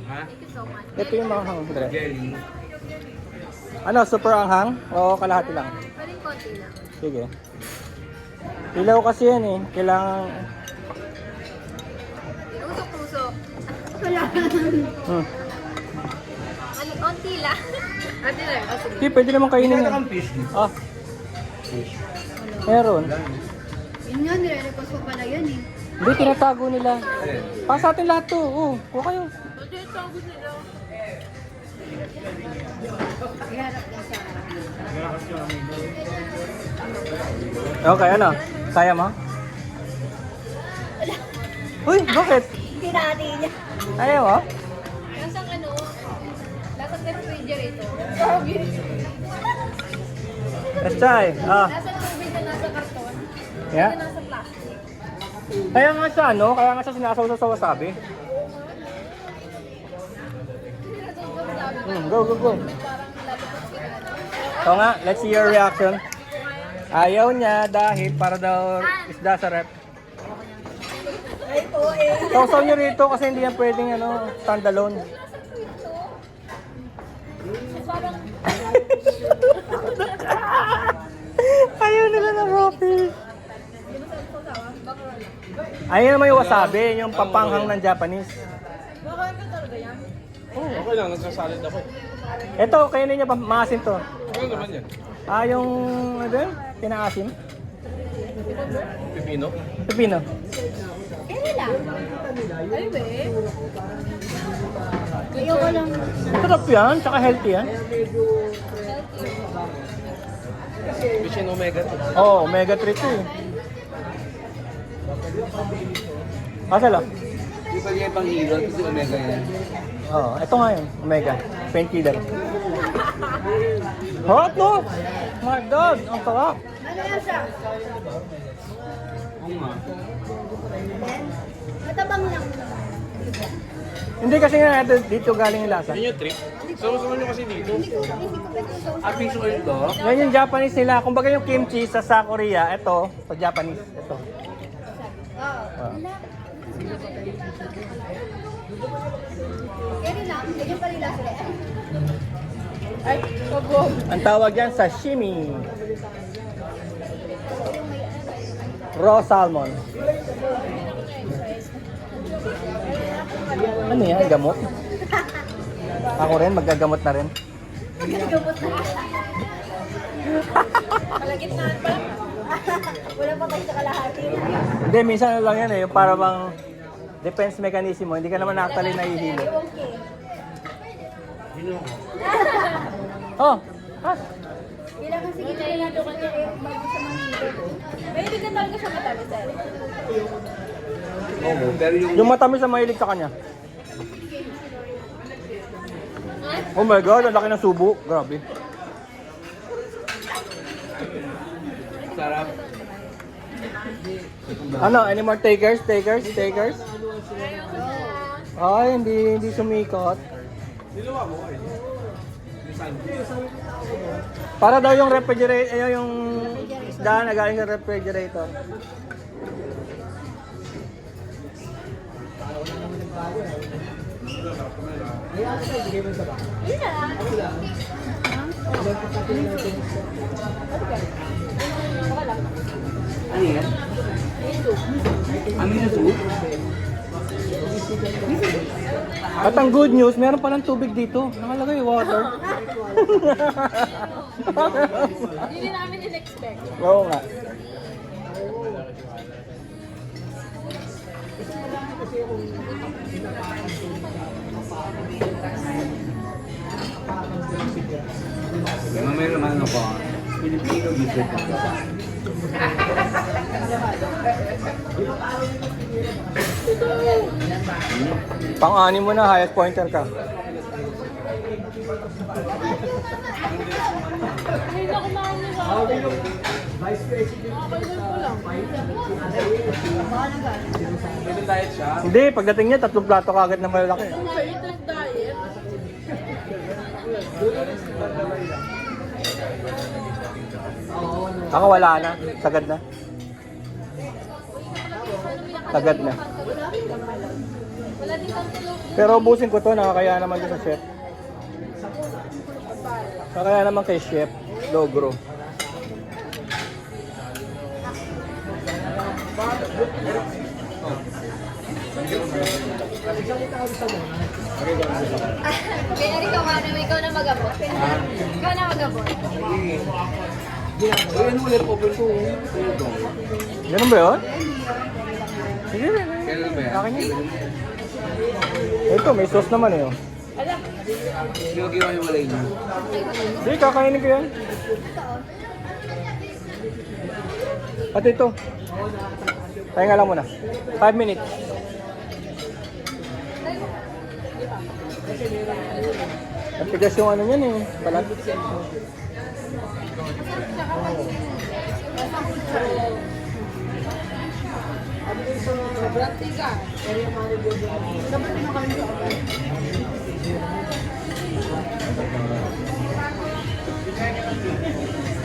Ha? Thank you so much. Ito yung manghang. Dre. Jelly. Ano, super anghang? O kalahati lang? Paling konti lang. Sige. Ilaw kasi yan eh. Kailangan... Usok-usok. Wala. Hmm. Konti lang. Ate lang. Hindi, pwede naman kainin Hindi yan. kang fish. Ah, meron. Yun nga, nire-request ko pala yan eh. Hindi, tinatago nila. Para sa atin lahat to. Oo, kuha kayo. Ito yung tawag nila. Iharap lang sa Okay, ano? Kaya mo? Uy, bakit? Tinati niya. Ayaw mo? Lasang ano, lasang refrigerator. Echay. Ah, Lasang tubig na nasa karton. yeah. Na nasa plastic. Kaya nga siya, ano? Kaya nga siya sinasaw sa wasabi. Go, go, go. Parang lalabas ka na. So nga, let's see your reaction. Ayaw niya dahil para daw isda sa rep. Ay po eh. Sausaw niyo rito kasi hindi yan pwedeng ano, standalone. Parang Ayaw nila ng raw fish. Ayaw naman yung wasabi, yung papanghang ng Japanese. baka ka talaga yan. Okay lang, nagsasalad ako. Ito, kainin niya pa, maasim to. Ano naman yan? Ah, yung, ano yun? Pinaasim? Pipino? Pipino. Kaya lang. Ay be. Ayoko lang. Sarap yan, tsaka healthy yan. Fish and omega. Oo, oh, omega 3 to eh. Asa lang? Di ba yung pang-hilo? Kasi omega yan. Oo, oh, ito nga yun, omega. Painkiller. Hot no? My God, ang sarap. Ano yan siya? Oo nga. Matabang lang. Hindi kasi nga dito galing yung lasa. Yan yung trip. Sama-sama nyo kasi dito. Hindi ko pwede yung Ah, fish oil to? Yan yung Japanese nila. Kumbaga yung kimchi sa Korea, ito, sa Japanese, ito. Oo. Kaya lang, ganyan pa rin lasa rin. Ay, kabog. Ang tawag yan, sashimi. Raw salmon. Ano yan? Gamot? Ako rin, magagamot na rin. Gamot na. Malagitnaan pa lang. Wala pa tayo sa kalahati. Hindi, minsan ano lang yan eh, yung para bang defense mechanism mo, hindi ka naman actually nahihilo. Oh, ah, Kailangan sige na rin natin kasi bago sa Manilo. May hindi ka talaga siya matalis eh. Oo, pero yung matamis na mahilig sa kanya. Oh my God, ang laki ng subo. Grabe. sarap. Ano, any more takers? Ay, hindi sumikot. Niluwa mo kayo. Para daw yung refrigerator, yung isda na galing sa refrigerator. Ano yan? Ano yung soup? At ang good news, meron palang tubig dito. Nakalagay water. Hindi namin in-expect. Oo nga. Mamaya naman ako. Pilipino dessert. Pang-anim mo na, highest pointer ka. Hindi na kumain nila. Pwede diet siya? Hindi, pagdating niya, 3 plato kagad na malalaki. Sa ito's diet. Ako wala na, sagad na. Sagad na. Wala din kang tulog. Pero ubusin ko to, nakakaya naman doon sa chef. Nakakaya naman kay chef, Logro. Kaya ikaw nga naman, ikaw na mag-abot. Ikaw na mag-abot. Ano ulit open to? Ganun ba yun? Sige, sige. Kailan ba yan? Akin yun. Ito, may sauce naman eh. Oh. Ala, Hindi ko giwalay niyo. Sige, kakainin ko yan. At ito. Pahinga lang muna. 5 minutes. Ang tigas yung ano yan eh. Balat. sobrang tiga.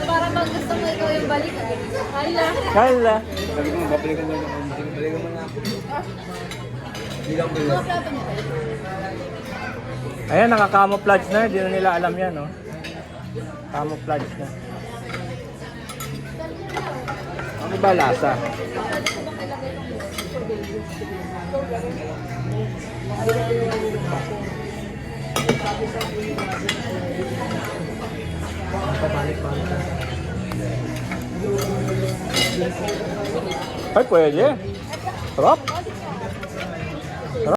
Para pag gusto mo ikaw yung balik. Hala. Kala. Sabi ko, babalikan mo na ako. Babalikan mo na ako. Hindi lang Mga plato niya. Ayan, naka-camouflage na. Hindi na nila alam yan, no? Camouflage na. Ano ba lasa? Ay, pwede. Sarap.